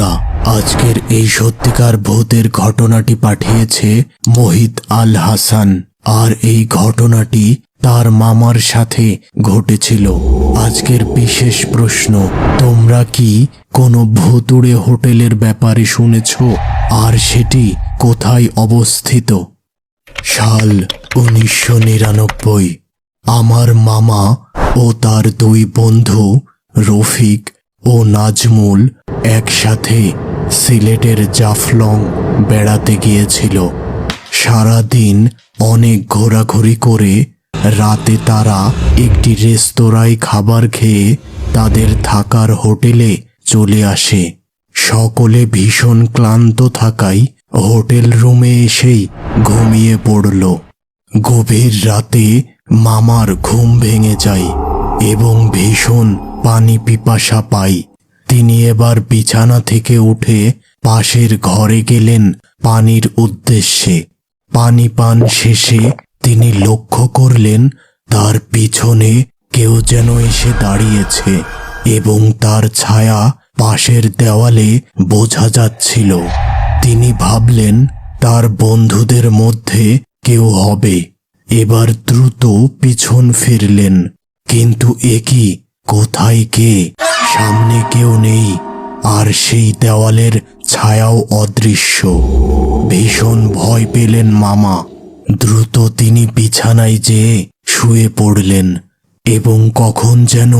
বন্ধুরা, আজকের এই সত্যিকার ভূতের ঘটনাটি পাঠিয়েছে মোহিত আল হাসান। আর এই ঘটনাটি তার মামার সাথে ঘটেছিল। আজকের বিশেষ প্রশ্ন, তোমরা কি কোনো ভুতুড়ে হোটেলের ব্যাপারে শুনেছ? আর সেটি কোথায় অবস্থিত? সাল 1999। আমার মামা ও তার দুই বন্ধু রফিক ও নাজমুল একসাথে সিলেটের জাফলং বেড়াতে গিয়েছিল। সারাদিন অনেক ঘোরাঘুরি করে রাতে তারা একটি রেস্তোরাঁয় খাবার খেয়ে তাদের থাকার হোটেলে চলে আসে। সকলে ভীষণ ক্লান্ত থাকায় হোটেল রুমে এসেই ঘুমিয়ে পড়ল। গভীর রাতে মামার ঘুম ভেঙে যায় এবং ভীষণ পানি পিপাসা পায়। তিনি এবার বিছানা থেকে উঠে পাশের ঘরে গেলেন পানির উদ্দেশ্যে। পানি পান শেষে তিনি লক্ষ্য করলেন তার পিছনে কেউ যেন এসে দাঁড়িয়েছে এবং তার ছায়া পাশের দেওয়ালে বোঝা যাচ্ছিল। তিনি ভাবলেন তার বন্ধুদের মধ্যে কেউ হবে। এবার দ্রুত পিছন ফিরলেন, কিন্তু একই কোথায় কে? সামনে কেউ নেই, আর সেই দেওয়ালের ছায়াও অদৃশ্য। ভীষণ ভয় পেলেন মামা। দ্রুত তিনি বিছানায় যেয়ে শুয়ে পড়লেন এবং কখন যেন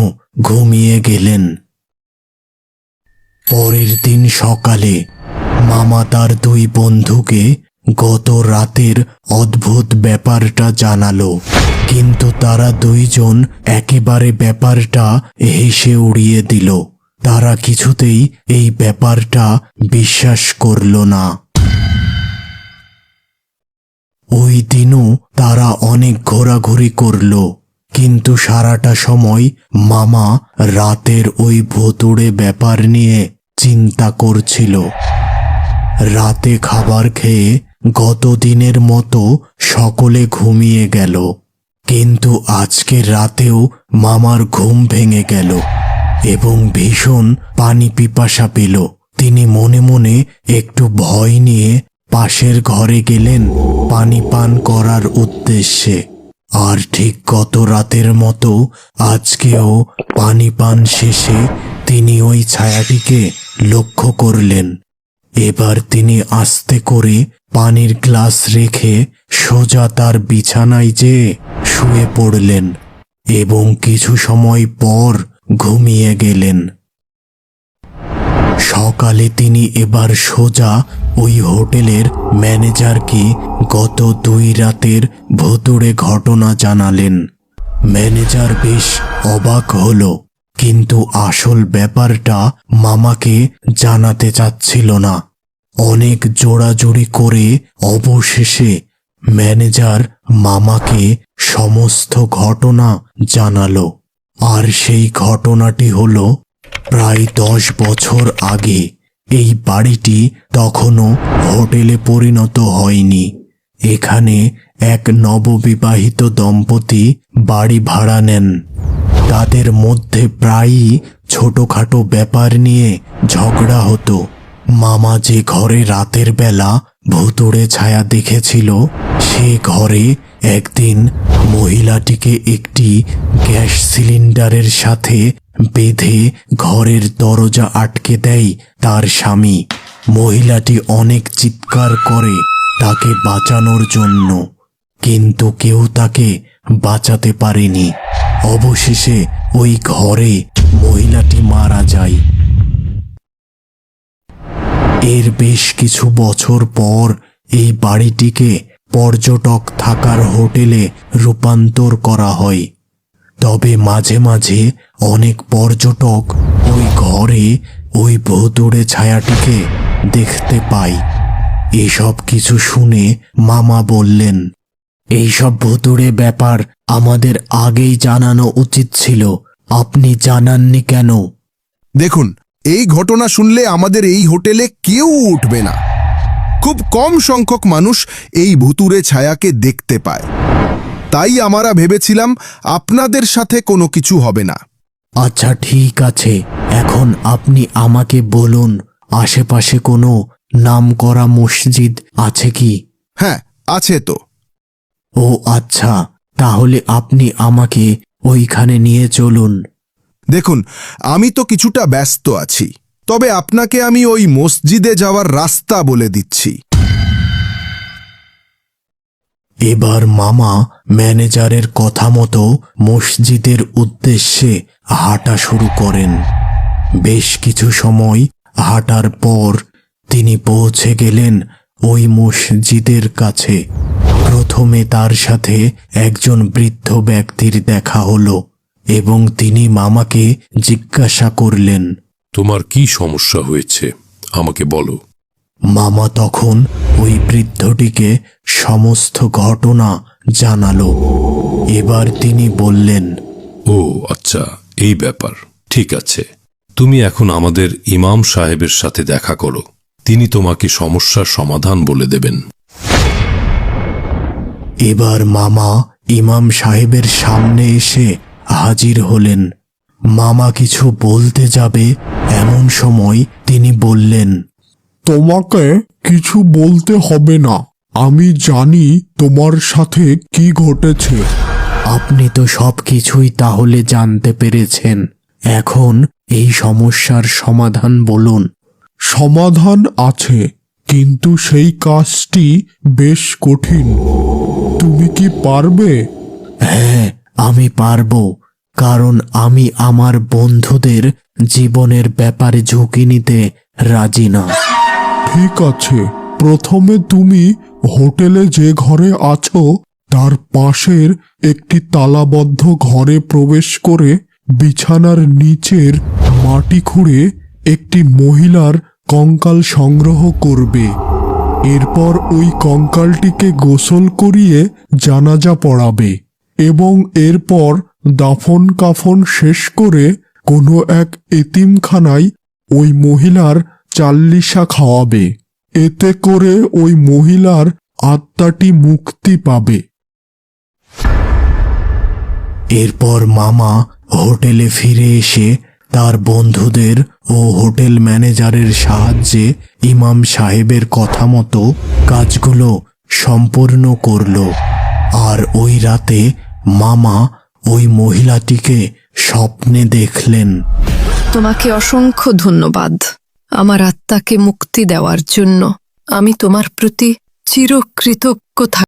ঘুমিয়ে গেলেন। পরের দিন সকালে মামা তার দুই বন্ধুকে গত রাতের অদ্ভুত ব্যাপারটা জানালো, কিন্তু তারা দুইজন একেবারে ব্যাপারটা হেসে উড়িয়ে দিল। তারা কিছুতেই এই ব্যাপারটা বিশ্বাস করল না। ওই দিনও তারা অনেক ঘোরাঘুরি করল, কিন্তু সারাটা সময় মামা রাতের ওই ভুতুড়ে ব্যাপার নিয়ে চিন্তা করছিল। রাতে খাবার খেয়ে গত দিনের মতো সকলে ঘুমিয়ে গেল, কিন্তু আজকে রাতেও মামার ঘুম ভেঙে গেল এবং ভীষণ পানি পিপাসা পেল। তিনি মনে মনে একটু ভয় নিয়ে পাশের ঘরে গেলেন পানি পান করার উদ্দেশ্যে। আর ঠিক গত রাতের মতো আজকেও পানি পান শেষে তিনি ওই ছায়াটিকে লক্ষ্য করলেন। এবার তিনি আস্তে করে পানির গ্লাস রেখে সোজা তার বিছানায় যেয়ে শুয়ে পড়লেন এবং কিছু সময় পর ঘুমিয়ে গেলেন। সকালে তিনি এবার সোজা ওই হোটেলের ম্যানেজারকে গত 2 রাতের ভুতুড়ে ঘটনা জানালেন। ম্যানেজার বেশ অবাক হলো, কিন্তু আসল ব্যাপারটা মামাকে জানাতে চাচ্ছিল না। অনেক জোড়াজুড়ি করে অবশেষে ম্যানেজার মামাকে সমস্ত ঘটনা জানালো। আর সেই ঘটনাটি হলো, প্রায় 10 বছর আগে এই বাড়িটি তখনও হোটেলে পরিণত হয়নি। এখানে এক নববিবাহিত দম্পতি বাড়ি ভাড়া নেন। তাদের মধ্যে প্রায়ই ছোটখাটো ব্যাপার নিয়ে ঝগড়া হতো। মামা যে ঘরে রাতের বেলা ভুতুড়ে ছায়া দেখেছিল, সে ঘরে একদিন মহিলাটিকে একটি গ্যাস সিলিন্ডারের সাথে বেঁধে ঘরের দরজা আটকে দেয় তার স্বামী। মহিলাটি অনেক চিৎকার করে তাকে বাঁচানোর জন্য, কিন্তু কেউ তাকে বাঁচাতে পারেনি। অবশেষে ওই ঘরে মহিলাটি মারা যায়। এর বেশ কিছু বছর পর এই বাড়িটিকে পর্যটক থাকার হোটেলে রূপান্তর করা হয়। তবে মাঝে মাঝে অনেক পর্যটক ওই ঘরে ওই ভুতুড়ে ছায়াটিকে দেখতে পায়। এসব কিছু শুনে মামা বললেন, এইসব ভুতুড়ে ব্যাপার আমাদের আগেই জানানো উচিত ছিল, আপনি জানাননি কেন? দেখুন, এই ঘটনা শুনলে আমাদের এই হোটেলে কেউ উঠবে না। খুব কম সংখ্যক মানুষ এই ভুতুড়ে ছায়াকে দেখতে পায়। তাই আমরা ভেবেছিলাম আপনাদের সাথে কোনো কিছু হবে না। আচ্ছা ঠিক আছে, এখন আপনি আমাকে বলুন আশেপাশে কোনো নামকরা মসজিদ আছে কি? হ্যাঁ, আছে তো। ও আচ্ছা, তাহলে আপনি আমাকে ওইখানে নিয়ে চলুন। দেখুন, আমি তো কিছুটা ব্যস্ত আছি, তবে আপনাকে আমি ওই মসজিদে যাওয়ার রাস্তা বলে দিচ্ছি। এবার মামা ম্যানেজারের কথা মতো মসজিদের উদ্দেশ্যে হাঁটা শুরু করেন। বেশ কিছু সময় হাঁটার পর তিনি পৌঁছে গেলেন ওই মসজিদের কাছে। প্রথমে তার সাথে একজন বৃদ্ধ ব্যক্তির দেখা হলো এবং তিনি মামাকে জিজ্ঞাসা করলেন, তোমার কি সমস্যা হয়েছে আমাকে বলো। মামা তখন ওই বৃদ্ধটিকে সমস্ত ঘটনা জানালো। এবার তিনি বললেন, ও আচ্ছা, এই ব্যাপার। ঠিক আছে, তুমি এখন আমাদের ইমাম সাহেবের সাথে দেখা করো। তিনি তোমাকে সমস্যার সমাধান বলে দেবেন। এবার মামা ইমাম সাহেবের সামনে এসে হাজির হলেন। মামা কিছু বলতে যাবে এমন সময় তিনি বললেন, তোমাকে কিছু বলতে হবে না, আমি জানি তোমার সাথে কি ঘটেছে। আপনি তো সবকিছুই তাহলে জানতে পেরেছেন। এখন এই সমস্যার সমাধান বলুন। সমাধান আছে, কিন্তু সেই কাজটি বেশ কঠিন। তুমি কি পারবে? হ্যাঁ, আমি পারবো, কারণ আমি আমার বন্ধুদের জীবনের ব্যাপারে ঝুঁকি নিতে রাজি না। ঠিক আছে, প্রথমে তুমি হোটেলে যে ঘরে আছো তার পাশের একটি তালাবদ্ধ ঘরে প্রবেশ করে বিছানার নিচের মাটি খুঁড়ে একটি মহিলার কঙ্কাল সংগ্রহ করবে। এরপর ওই কঙ্কালটিকে গোসল করিয়ে জানাজা পড়াবে এবং এরপর দাফন কাফন শেষ করে কোনো এক এতিমখানায় ওই মহিলার চাল্লিশা খাওয়াবে। এতে করে ওই মহিলার আত্মাটি মুক্তি পাবে। এরপর মামা হোটেলে ফিরে এসে তার বন্ধুদের ও হোটেল ম্যানেজারের সাহায্যে ইমাম সাহেবের কথা মতো কাজগুলো সম্পূর্ণ করল। আর ওই রাতে মামা ওই মহিলাটিকে স্বপ্নে দেখলেন। তোমাকে অসংখ্য ধন্যবাদ আমার আত্মাকে মুক্তি দেওয়ার জন্য। আমি তোমার প্রতি চিরকৃতজ্ঞ থাকব।